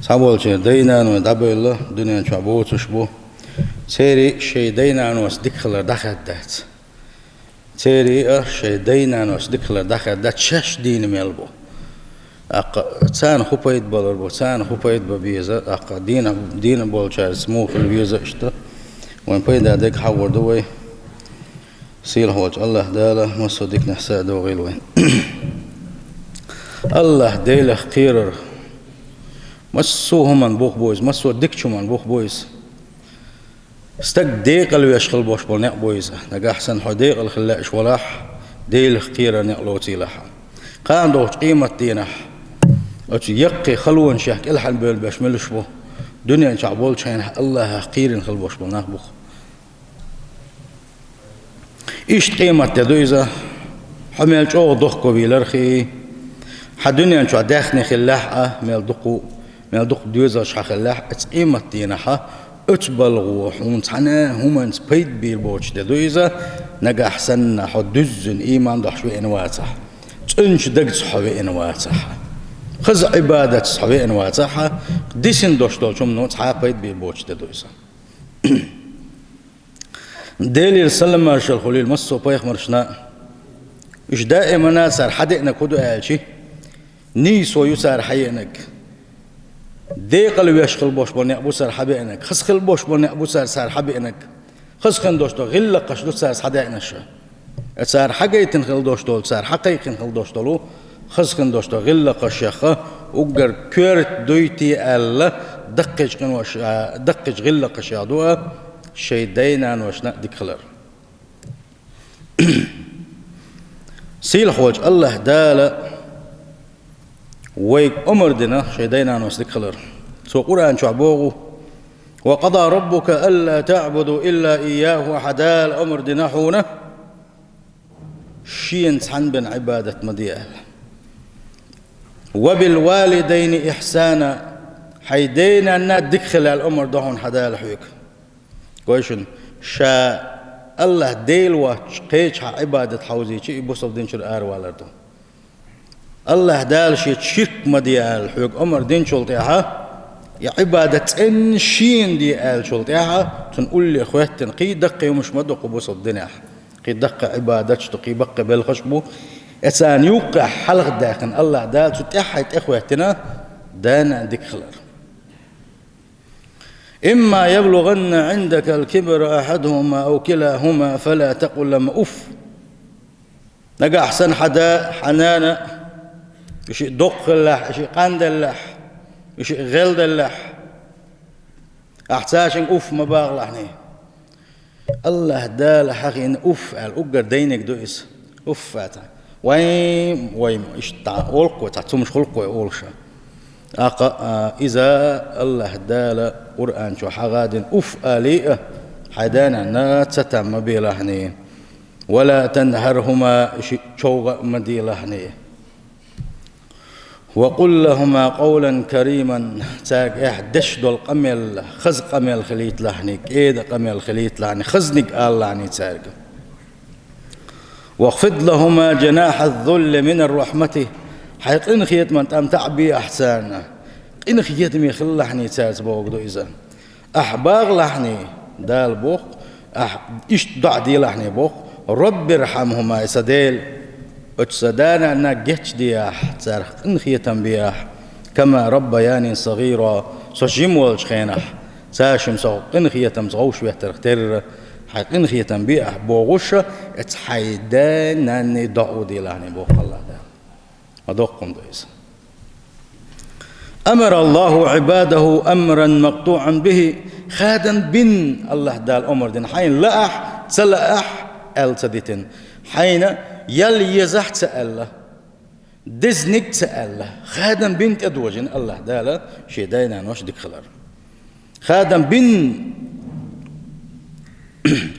صابول شيء دينا ودبل دنيا شعبوت وشبو تيري شيء دينا وصدقخلر دخدت تيري شيء دينا وصدقخلر دخدت شش دين ميلبو تان خوبيت بالربو تان خوبيت ببيزة دين بولشار سمو في البيزة اشتا وين بيدا ديك حور دوي سيل هوج الله داله مسو ديك نحسا دو غيلوين الله ديله خيرر مسو همان بوخ بويز مسو ديكشو من بوخ بويز استك ديق اللي يشغل بوش بولنق بويزة نقا أحسن حديق الخلاش ولاح ديله خيرر نقلوتي لها قام دوش قيمة دينح يقي خلون شاك الحن بيل بشملش بو دنيا شعبول شين الله خير خلبوش بولنق بوخ إيش قيمة تدويزة حمل جو ضخ بيلرخي حدنيا شو داخني خلاحة مال دق دويزة شح خلاح قيمة دينها اتبلغوا ومتحنا هم سبيد بيلبوش تدويزة نجا أحسن حدزن إيمان ضح شوي إنواتح تنش دق صحوي إنواتح خز عبادة صحوي إنواتح ديسن دوش دول شو منو تحابيد بيلبوش تدويزة ديلي السلم مرشل خليل مصو بايخ مرشنا إيش دائما صار حدقنا كدو قالشي نيسو يسار حيئنك ديق اللي يشغل بوش بني أبو سار حبيئنك خسخل بوش بني أبو سار حبيئنك خسخن دوشتو غلا قشدو سار حدائنا شا سار حقيتن خل دوشتو سار حقيقن خل دوشتو خسخن دوشتو غلا قشيخة وقر كورت دويتي ألا دقج غلا قشيادوها شي دينا وشنا ديك خلر سيل خوج الله دالا ويك أمر دنا شي دينا وشنا ديك خلر سو قرآن شعبوغو وقضى ربك ألا تعبدوا إلا إياه وحدال أمر دنا حونه شين تحن بن عبادة مديال وبالوالدين إحسانا حيدينا أن دخل الأمر دهون حدال حيك كويشن شا الله ديل واتش قيش عبادة حوزي شيء بوصف دين شر آر والردو الله دال شيء شرك مديال حيك أمر دين شلطيها يا عبادة إن شين دي آل شلطيها تنقول لي أخواتن قي دقي ومش مدق بوصف دينها قي دق عبادتش تقي بقى بالخشبو إنسان يوقع حلق داخل الله دال تتحيت أخواتنا دان عندك خلر إما يبلغن عندك الكبر أحدهما أو كلاهما فلا تقل لما أف نقا أحسن حدا حنانا يشي دق اللح يشي قاند اللح يشي غلد اللح أحتاجن أف مباغ لحني الله دال حقي إن أف الأقر دينك دوئس أف فاتا ويم إشتع أولق وتعطو خلق ويقولش إذا الله دال قرآن شو حغاد أف آليئة حدانا ناتتم بلحني ولا تنهرهما شوغ مدي لحني وقل لهما قولا كريما تاك احدش دول قمل خز قمل خليت لحني كيد قمل خليت لحني خزنك آل لحني تاك واخفض لهما جناح الذل من الرحمة حيث إن خيت من تام تعبي أحسانا إن خيت مي خل لحني تاز بوق دو إذا أحباغ لحني دال بوق إيش دع دي لحني بوق رب ارحمهما إسديل أتسدانا نجتش دياح تارخ إن خيتم بياح كما ربياني صغيرة سجم والشخينح ساشم سوق إن خيتم صغوش بيحترختر حق إن خيتم بياح بوغش اتحيدانا ندعو دي لحني بوق الله دا أدوقكم دويس أمر الله عباده أمرا مقطوعا به خادا بن الله دال أمر دين حين لأح تلأح ألتدتن حين يلي يزح تأله دزنك تأله خادا بنت أدوجن الله دال شي داينا نوش ديك خلر خادا بن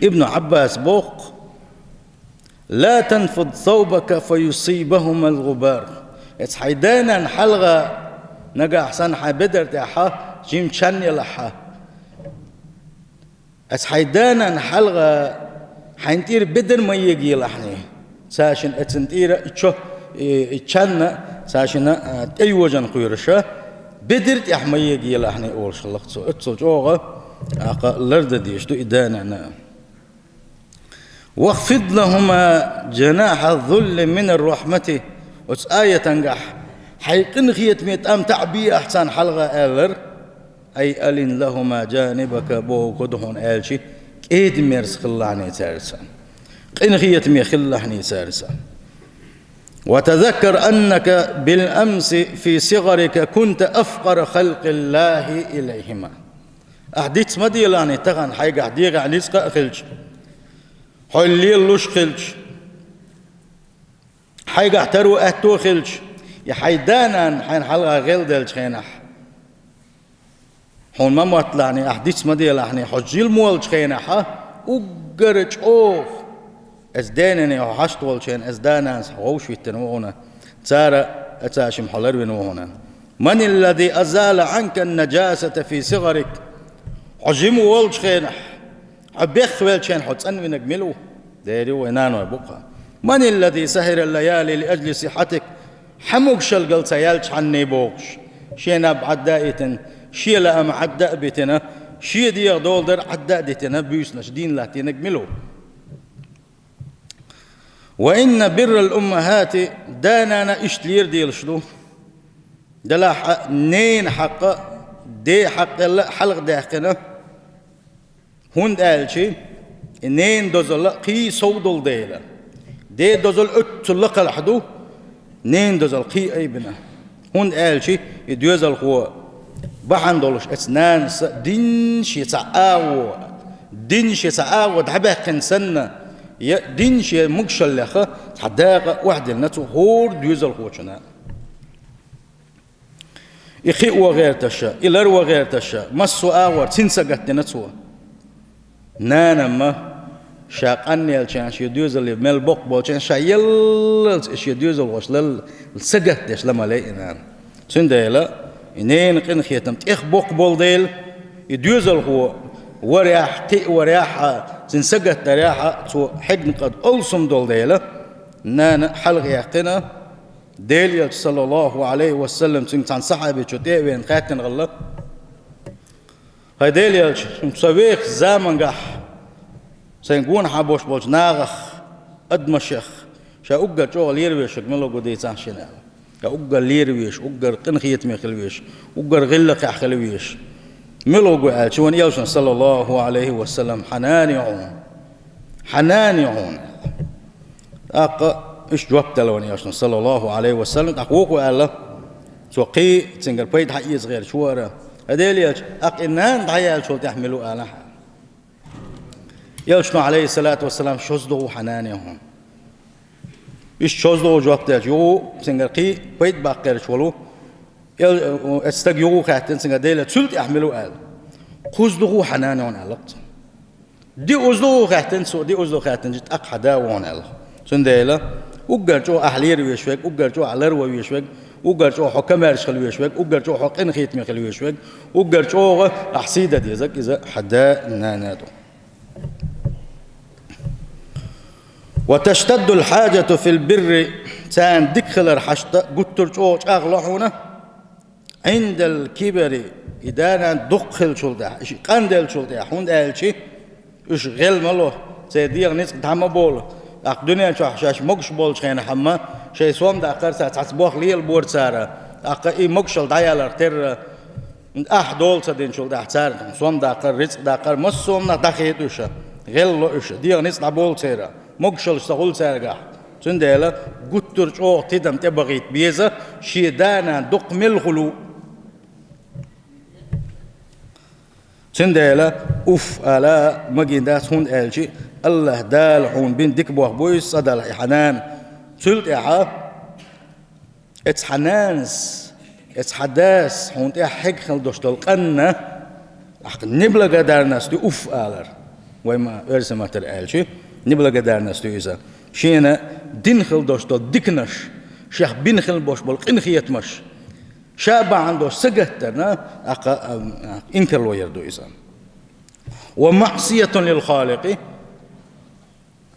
ابن عباس بوق لا تنفض ثوبك فيصيبهما الغبار اتحيدانا حلغة نجا أحسن حبدر تاحا جيم تشان يلحا اتحيدانا حلغة حينتير بدر ما يجي لحني ساشن اتنتير اتشو اتشان ساشن ايوجن قيرشا بدرت يحمي جيل إحنا أول شلقت سو اتصل جوغا لرد ديش دو إدانا واخفض لهما جناح الذل من الرحمة وآية تنجح حيقن خيت ميت أم تعبي أحسن حلقة ألر أي ألين لهما جانبك بو قدهون ألشي إيد ميرس خلعني تارسا قن خيت مي خلعني تارسا وتذكر أنك بالأمس في صغرك كنت أفقر خلق الله إليهما أحديث مديلاني تغن حيق أحديق عليسك أخلج حلي اللوش خلج حيق أحترو أهتو خلج يحيدانا حين حلقة غيل دلج خينح حون ما مطلعني أحديث مديلاني حجيل مولج خينح أقرج أوه أزدانني وحشت والشين أزدانا سحوش في التنوعنا تارا أتاشم حلر بنوعنا من الذي أزال عنك النجاسة في صغرك عجم والج خينح عبيخ والشين حتسن ونقملو ديري وينانو يبقى من الذي سهر الليالي لأجل صحتك حموك شلقل سيالش عني بوكش شينا بعدائتن شي لأم عداء بيتنا شي ديغ دولدر عداء ديتنا بيسنا شدين لاتي نقملو وإن بر الأمهات دانانا إشتلير ديل شلو دلا نين حق دي حق حلق داخنا هون دالشي نين دوزل قي صودل ديلا دي دوزل اتلق الحدو نين دوزل قي أي بنا هون دالشي يدوزل هو بحن دولش اسنان دين شي سعاو دحبه كنسنة دين شي مقشل لخه حداقة واحد النتو هور ديوزل خوشنا إخي وغير تشا إلر وغير تشا مسو آور تنسقت نتو نانا ما شاقني الشان شي ديوزل مل بوق بولشان شايل شي ديوزل وش سقت ديش لما لقينا سنديلا إنين قن خيتم إخ بوق بول ديل يديوزل هو ورياح تي ورياح سنسقت رياح تو حجن قد ألصم دول ديلا نانا حلق يقنا ديل صلى الله عليه وسلم سنتان صحابي شتي وين قاتن غلا هاي ديل سويخ زمن قح سنقون حبوش بوش ناغخ أدمشخ شا أقل شغل يرويش ملو قدي تانشنا يا أقل ليرويش أقل قنخيت ميخلويش أقل غلق يحخلويش ملو قال شوان يوشن صلى الله عليه وسلم حنان يعون إيش جوابت لون يوشن صلى الله عليه وسلم أقوق قال سوقي تنقل بيت حقيس غير شوارا هذيل إنان ضيال شو تحملوا آلها يوشن عليه الصلاة والسلام شوزدو حنان يعون إيش شوزدو جوابت يو تنقل قي بيت باقير شولو استجيو خاتن سنجديلة تلت يحملوا آل خزدو حنان علقت دي أزدو خاتن سو دي أزدو خاتن جت أقحدا وان آل سنديلة وقرجو أهلير ويشوك وقرجو علر ويشوك وقرجو حكم أرشل ويشوك وقرجو حق إن خيت ميخل ويشوك وقرجو أحسيدة ديزك إذا حدا نانادو وتشتد الحاجة في البر تان دكخل رحشت قلت رجوج أغلحونا عند الكبر إذا دخل شلته إيش قندل شلته حون ألشي إيش غل ملو سيدير نيس دهم بول الدنيا شاش مقش بول شين حما شيء سوام داخل ساتسبوخ ليل بورد سارة إيه مقشل دايال أرتر دول سدين شلته سارة سوام داخل رزق داخل مسوم ندخيت إيش غل إيش دير نيس دبول سارة مقشل سهول سارة سندلا قطر شو تدم تبغيت بيزا شيدانا دق ملخلو سندلا أوف على مجندات هون ألشي الله دال هون بين ديك بوه بويس صدل حنان سلت إعا إتس حنانس إتس حداس هون تحق خل دوشتل قنا أحق نبلا قدر ناس دي أوف على وما أرسم تر ألشي نبلا قدر ناس دي إذا شينا دين خل دوشتل ديكنش شيخ بين خل بوش بول قنخيت مش شاب عنده سجتنا إنكر لو يردو إذا ومعصية للخالق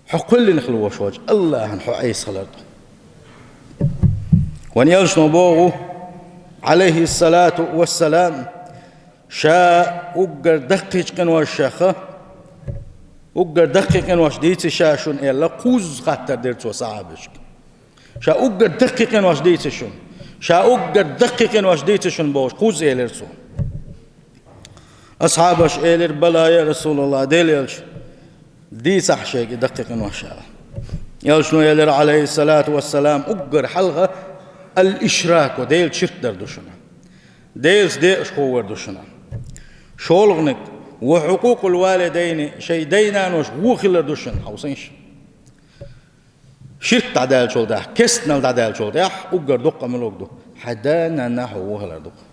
حقل نخلو وشوج الله هنحو عيس خلط ونيالش نبوغو عليه الصلاة والسلام شا أقر دقيق قنواش شاخة أقر دقيق قنواش ديت شاشون إلا قوز خاطر درتو صعبش شا أقر دقيق قنواش ديت شون شا أقر دقيق قنواش ديت شون بوش قوز إلرسو أصحابش إلر بلا يا رسول الله ديل يلش دي صح شيء دقيق قنواش يلشنو يلر عليه الصلاة والسلام أقر حلقة الإشراك وديل شرك دردوشنا ديلس ديش خوور دوشنا شولغنك وحقوق الوالدين شيء دينا نوش وخل دوشن حوسينش شرك تعدال شول ده كستنا تعدال شول ده أقر دقة ملوك دو حدانا نحو وخل دقة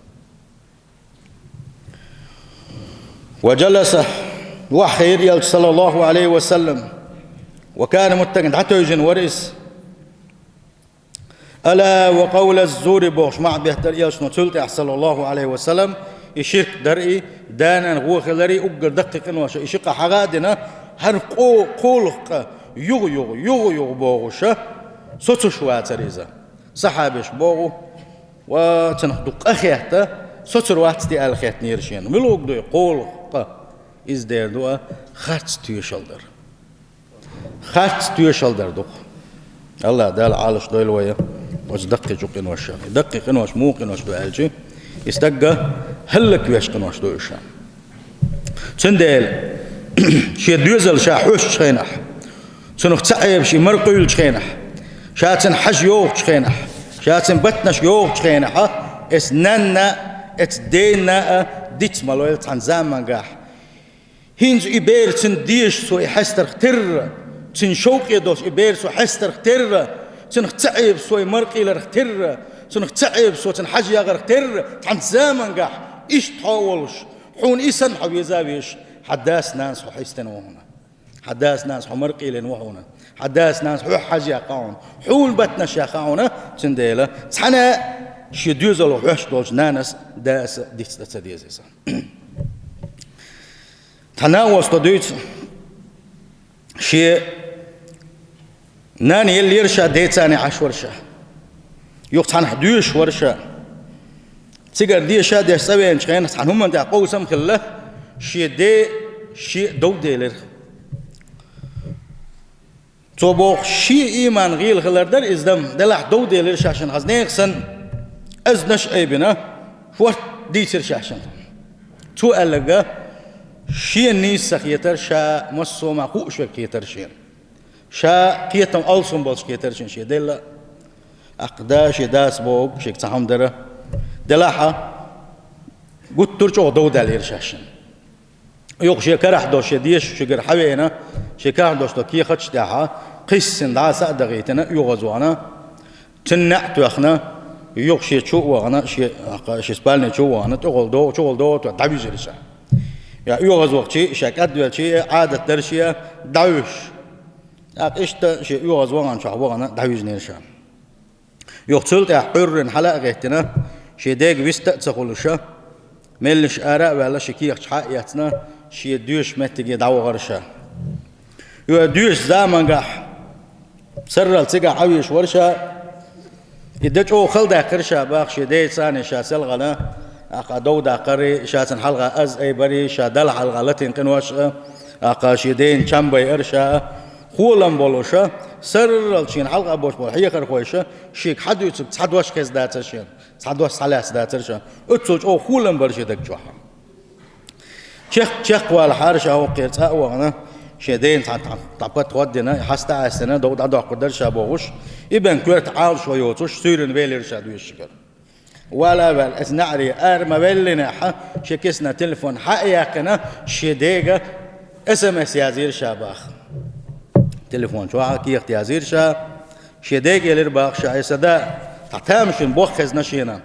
وجلس وحير يل صلى الله عليه وسلم وكان متقن حتى يجن ورئيس ألا وقول الزور بوش مع بيهتر يلشنو تلت صلى الله عليه وسلم يشرك درئي دانا غوخلري أقر دقيق نواشا يشق حغادنا هر قولق يغ بوغوشا سوتو شواتر إذا صحابش بوغو وتنخدق أخيهتا سوتر واتستي ألخيهت نيرشين ملوك دو قولق إز دير دو خاتس تيوشلدر خاتس تيوشلدر دو الله دال عالش دويل ويا وش دقيق قنواش دقيق قنواش مو قنواش دو ألجي يستقى هلك ويش قنواش دو إشان تندل شي دوزل شا حوش شخينح سنخ تعيب شي مرقيل شخينح شاتن حج يوغ شخينح شاتن بتنش يوغ شخينح اس نانا ات دينا ديت مالويل تان زمان قاح هينز إبير تن ديش سو يحستر اختر تن شوق يدوش إبير سو حستر اختر تن تعيب سو مرقيل اختر تن تعيب سو تن حج يغر اختر تان زمان قاح إيش تحولش حون إيسان حو يزاويش حداس ناس حو حيستن وهنا حداس ناس حو مرقيلين وهنا حداس ناس حو حج يقاون حول بتنش يقاون تنديلا تحنا شي دوزل وحش دوج نانس داس ديت تديزيسا تناوس تدويت شي ناني اللي يرشا ديتاني 10 ورشا يقطعن 11 ورشا تيجر دي شا دي سوين شخين تحنهم من قوسم خله شي دي شي دو ديلر توبوخ شي ايمان غيل خلردر ازدم دلح دو ديلر شاشن غزنيخسن ازنش ايبنا فوت ديتر شاشن تو ألقى شي النيس خيتر شا مسو ما قوش كيتر شين شا كيتم ألسون بولش كيتر شين شي دلا أقداش داس بوق شيك تحم درة دلاحة قلت ترجع دو دالير شاشن يوق شي كرح دوش ديش شجر حوينا شي كرح دوش دو كي خدش داحة قيسن دا سأدغيتنا يغزوانا تنع توخنا يوق شي تشو وانا شي سبالني تشو وانا تقول دو تعبيز رشا يا يوغز وقتي شاكات دوالشي عادة درشية دعوش إشتا شي يوغز وغان شاح وغانا دعوش نيرشا يوغتسلت حر حلق غيتنا شي ديق ويستا تسخلشا ملش آراء ولا شكيخ حقياتنا شي دوش متجي دعو غرشا يو دوش زامن قاح سرل تيقا عويش ورشا يدج او خلدا قرشا باخ شي دي ثاني شا سلغنا أقا دودا قري شاتن حلقة أز أي بري شادل حلقة لتين قنواش أقا شيدين شامبي إرشا خولن بولوشا سرل شين حلقة بوش بول حيا كرخويشا شيك حدو يتسب تحدوش كيس داتشين تحدوش سلاس داترشا اتسوج أو خولن برشي دك جوحا شيخ والحارشا هو قيرت أقوانا شيدين تعبت ودنا حستا عسنا دود عدو قدرشا بوغوش إبن كويرت عال شويوتوش سيرن بيليرشا دويشكر ولا بل أثنعري أرما بلنا شكسنا تلفون حقيقنا شديقة SMS يازير شاباخ تلفون شو حقيقة يازير شا شديقة لرباخ شا يسدا تعتامشن بوخز نشينا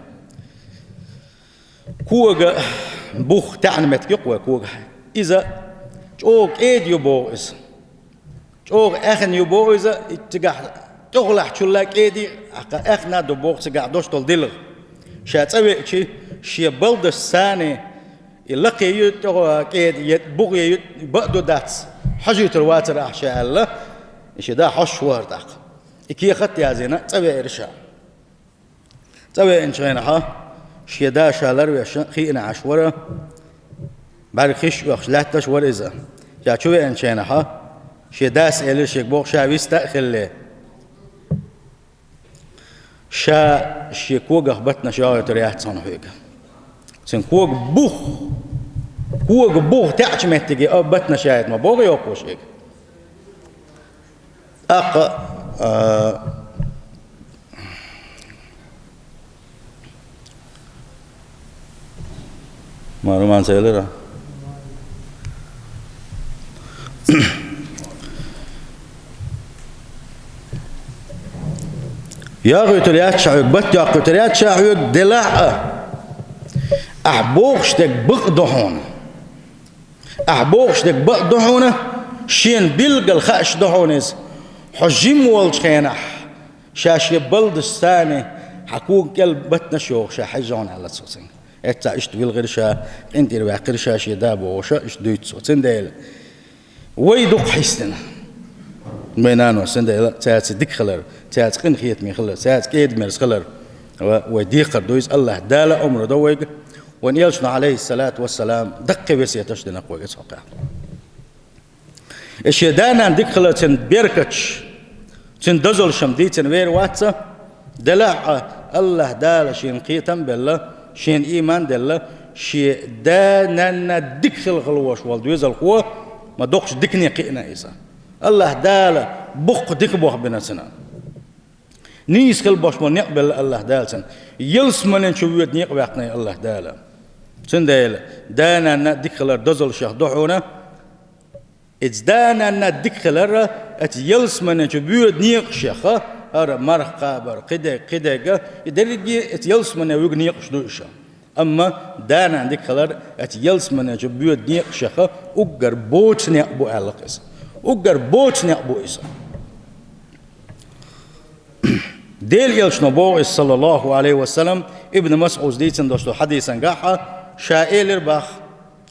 كوغ بوخ تعنمت يقوى كوغ إذا جوغ إيد يبوغز جوغ أخن يبوغز تغلح شلاك إيدي أخنا دبوغ تقع دوش تلدلغ شاتسوي شي بلد الثاني يلقي يتو كيد يبغي بدو داتس حاجه الواتر احشاء الله شي دا حش وردق كي خط يا زينه تسوي ارشا تسوي ان شينا ها شيدا شالر ويش خينا عشورة بعد خش وخش لا تشور إذا يا شو إنشانه ها شيدا سأل شيك بوق شاويس تأخله شا شيكوغ أخبتنا شاوي تريات صنوهيك سن كوغ بوغ تعش مهتجي أخبتنا شاهد ما بوغ يوقوش هيك معلومان سيلرا يا قتليات شعوك بت يا قتليات شعوك دلع أحبوخشتك بقدحون أحبوخشتك بقدحون شين بلق الخاش دحونز حجم والخينح شاش يبلد الثاني حكوك كل بتنا شوخ شا حجون على صوصين اتا اشت بالغرشا انت روا قرشا شي دابو وشا اش دويت صوتين ديل ويدق حسنا مينانو سنديل تاعت ديك خلر تاعت قن خيت مي خلر تاعت كيد مرس خلر وديقر دويس الله دال عمره دويق ونيلشنا عليه الصلاة والسلام دق بيرسي تشدنا قوي سوقع الشيدانا ديك خلر تن بيركتش تن دزل شمدي تن وير واتسا دلع الله دال شين قيتم بالله شين إيمان دلله شي دانا ديك الغلوش والدويز القوة ما دوقش ديكني قينا إيسا الله دال بق ديك بوخ بنسنا نيس خل باش ما نقبل الله دال سن يلس من شويت نقبل الله دال سن دال دانا ديك خلر دزل شيخ دحونا إتدانا ديك خلر أت يلس من شويت نيق شيخ أرى مرخ قابر قدق يدرجي أتيلس من يوجني قشدوشة أما دانا عندك خلر أتيلس من جبيو دنيا قشخة أجر بوت نيابو علاقة أجر بوت نيابو إسا ديل يلش نبوه صلى الله عليه وسلم ابن مسعود ديتن دوستو حديثا قاحة شائل الباخ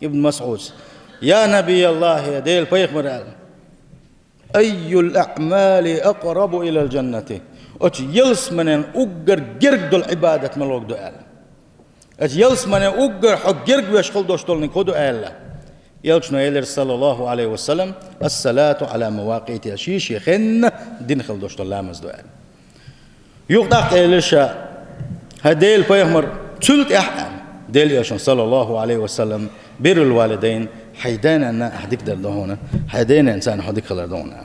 ابن مسعود يا نبي الله يا ديل بيخ مرال أي الأعمال أقرب إلى الجنة أتي يلس من أجر جرد العبادة ملوك دؤال أتي يلس من أجر حق جرد ويشغل دوشتول نكودو آلا يلش نيلر صلى الله عليه وسلم الصلاة على مواقيت أشيش يخن دين خل دوشتول لامز دؤال يقطع إلشا هديل بيهمر تلت أحقام ديل يشن صلى الله عليه وسلم بر الوالدين حيدانا أن أحدك دردهونا حيدانا إنسان أحدك خلردونا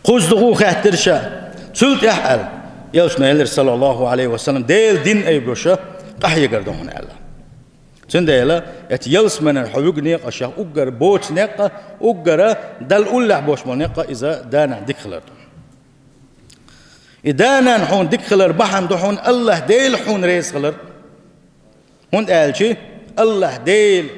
قوز دغو خاطرشا سلت أحقل يلشنا يلر صلى الله عليه وسلم ديل دين أي بروشا قحي قردونا الله سنديلا يت يلس من الحيوق نيقة شا أجر بوت نيقة أجر دل أولع بوش نيقة إذا دانا ديك خلردون إذا نحون ديك خلر بحن دحون الله ديل حون ريس خلر هون قال شي الله ديل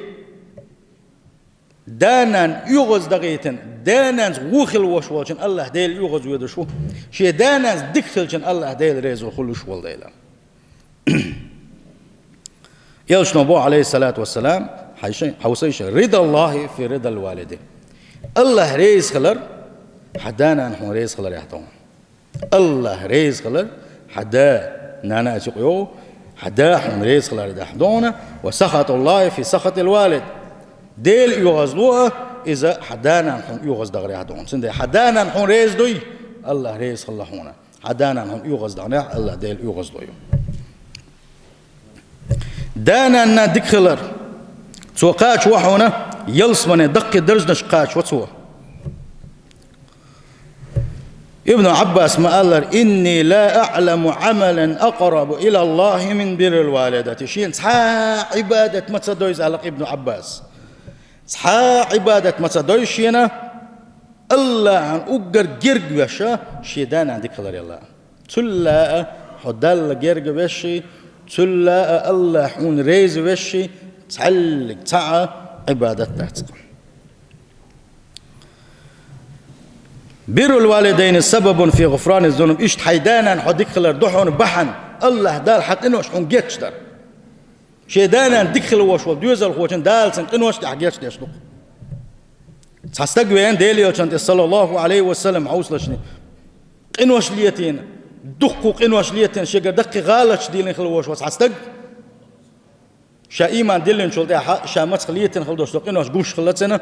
دانا يغز دقيتن دانا وخل وشوالشن الله ديل يغز ويدشو شي دانا دكخلشن الله ديل ريز وخلوش والديلا يلش نبو عليه الصلاة والسلام حوسيش رضا الله في رضا الوالدين الله ريز خلر حدانا نحن ريز خلر يحتون الله ريز خلر حدا نانا أتقيو حدا حن ريز خلر يحتون وسخط الله في سخط الوالد ديل يغزلوها إذا حدانا نحن يغز دغري هدون سندي حدانا نحن ريز دوي الله ريز خلهونا حدانا نحن يغز دغري الله ديل يغز دوي دانا نا ديك خلر سوقاش وحونا يلس من دق درج نشقاش وتسوى ابن عباس ما قال إني لا أعلم عملا أقرب إلى الله من بر الوالدة شين صحا عبادة ما تصدويز على ابن عباس صحا عبادة ما تصدويشينا الله عن أجر جرج وشا شيدان عندك خلر الله تلا حدال جرج وشي تلا الله حون ريز وشي تعلق تعا عبادة تحتكم بر الوالدين سبب في غفران الذنوب إيش حيدانا حديك خلر دحون بحن الله دال حق إنوش حون جيتشتر شيدانا دخل وش وديوزل خوشن دال سن إنوش تحجيتش ديشلو تستقبل ديلي وشنت صلى الله عليه وسلم عوصلشني إنوش ليتين دقوق إنوش ليتين شجر دقي غالش ديلين خلوش وتستق شا إيمان دلين شلت أح شامت خليتن خلدوش لقينا جوش خلتنا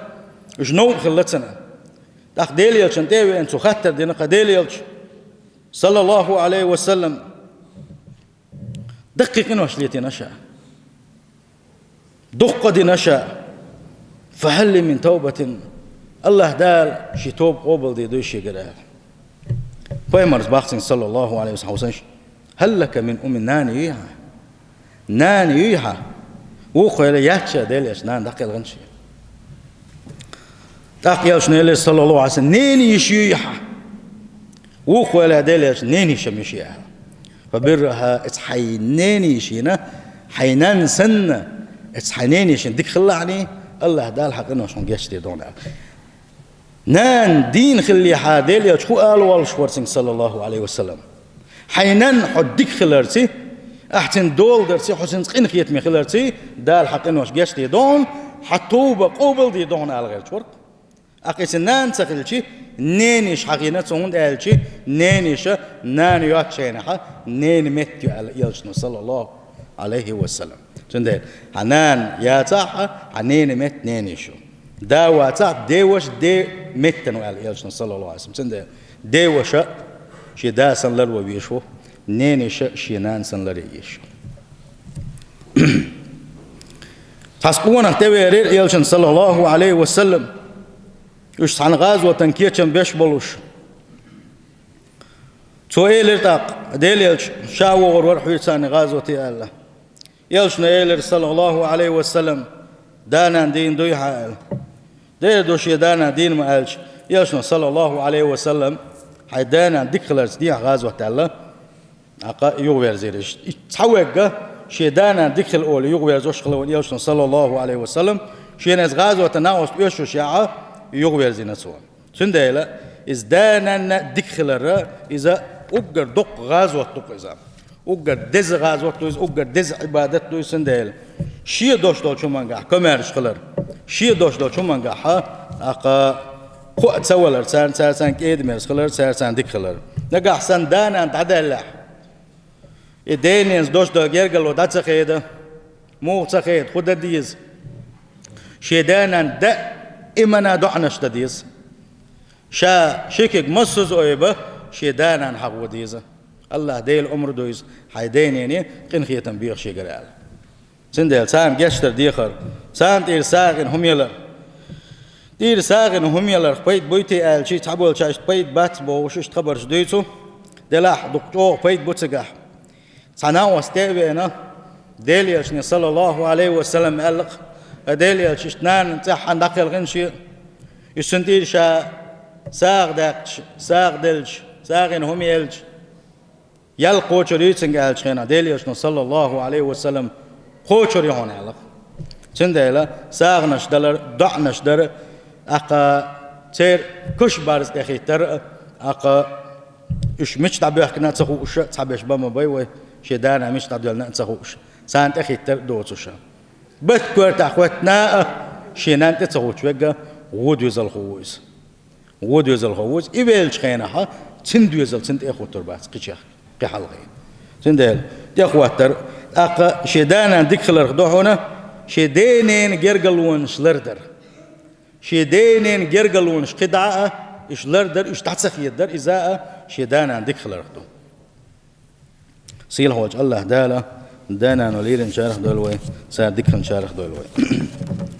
جنوب خلتنا تأخ ديليل شنتيوي أنتو خطر دينا قديليل صلى الله عليه وسلم دقيق إنه شليتي نشأ دقة دي نشأ فهل من توبة الله دال شي توب قبل دي دوشي قرال فيمرز باخسن صلى الله عليه وسلم هل لك من ناني يها وقال ياتشا ديليش نان دقيل غنشي تاقياش نيلي صلى الله عليه وسلم نيني يشيها وقال ديليش نيني شمشيها فبرها اتحينيني يشينا حينان سنة اتحينيني يشين ديك خلعني الله دال حق انه شون جشتي دون نان دين خلي حاديل يا شو قال والشورسين صلى الله عليه وسلم حينان حدك خلرتي احسن دول درسي حسن قين خيت مي خلرتي دال حق انه جشتي دون حتوب قبل دي دون على غير شورت اقيس نان سخلشي نينيش حقينا تون دالشي نينيش نان ياتشينها نين متي على يلشن صلى الله عليه وسلم تندل حنان يا تاح حنين مت نينيشو دا واتاح ديوش دي متنو على يلشن صلى الله عليه وسلم تندل ديوش شي دا سن لرو بيشو نينيش شي نان سن لريشو تسقونا تبيرير يلشن صلى الله عليه وسلم وش عن غزوة تنكيتشن بيش بلوش سؤال تاق ديليلش شاور ورحويتان غزوة الله يلش نيلر صلى الله عليه وسلم دانا دين دوي حال دير دوشي دانا دين ما قالش يلش صلى الله عليه وسلم حيدانا ديكلرز دي غزوة الله أقا يغير زيرش تحوق شي دانا ديكل أول يغير زوش خلون يلش صلى الله عليه وسلم شي ناس غزوة ناوس يشو شيعة يغير زينا سوان سنديلا إز دانا ديكلر إذا أقر دق غزوة دق إذا أقر دز غزوة دويز أقر دز عبادة دويز سنديل شي دوش دول شو منقع كمارش خلر شي دوش دول شو منقع أقا قوة تسولر سان كيد ميرس خلر سان ديك خلر نقع سان دانا أنت عدالح إدينينز دوش دول جيرقل ودات تسخيده مو تسخيد خود ديز شي دانا دا إمنا دعنش ديز شا شيكك مصوز أويبه شي دانا حق وديزه الله ديل عمر دويز حيدينيني قن خيتن بيخ شي قرال سندل سام جشتر ديخر سام تير ساغن هم يلر تير ساغن هم يلر بيت بويتي آل شي تحبول شاش بيت بات بوشش خبرش دويتو دلاح دكتور بيت بوتسقح صناو استيبينا ديليشني صلى الله عليه وسلم ألق ديليش اشتنان تحن دقل غنشي يسنتير شا ساغ داكش ساغ دلش ساغن هم يلج يل قوشر يتسنج ألشينا ديليشنا صلى الله عليه وسلم قوشر يهون علق سنديلا ساغ نشدلر دع نشدر أقا تير كش بارز تخيتر أقا إيش مش تعبير كنا تسخوش تعبير بام بيوه شدانا مش تعبير نتسخوش سان تخيتر دوتوشا بتكور تأخوتنا شينان تسخوش وجا غود يزل خويز غود يزل خويز إبيلش خينها تند يزل تند إخوتر بس قشة قحلغين تندل تأخوتر أق شدانا دخلر خدوحنا شدينين جرجلون شلردر شدينين جرجلون شقدعة شلردر إيش تحسخ يدر إذا شدانا دخلر خدو سيل هوج الله دالا دانا نولير شارخ دولوي سار دخل شارخ دولوي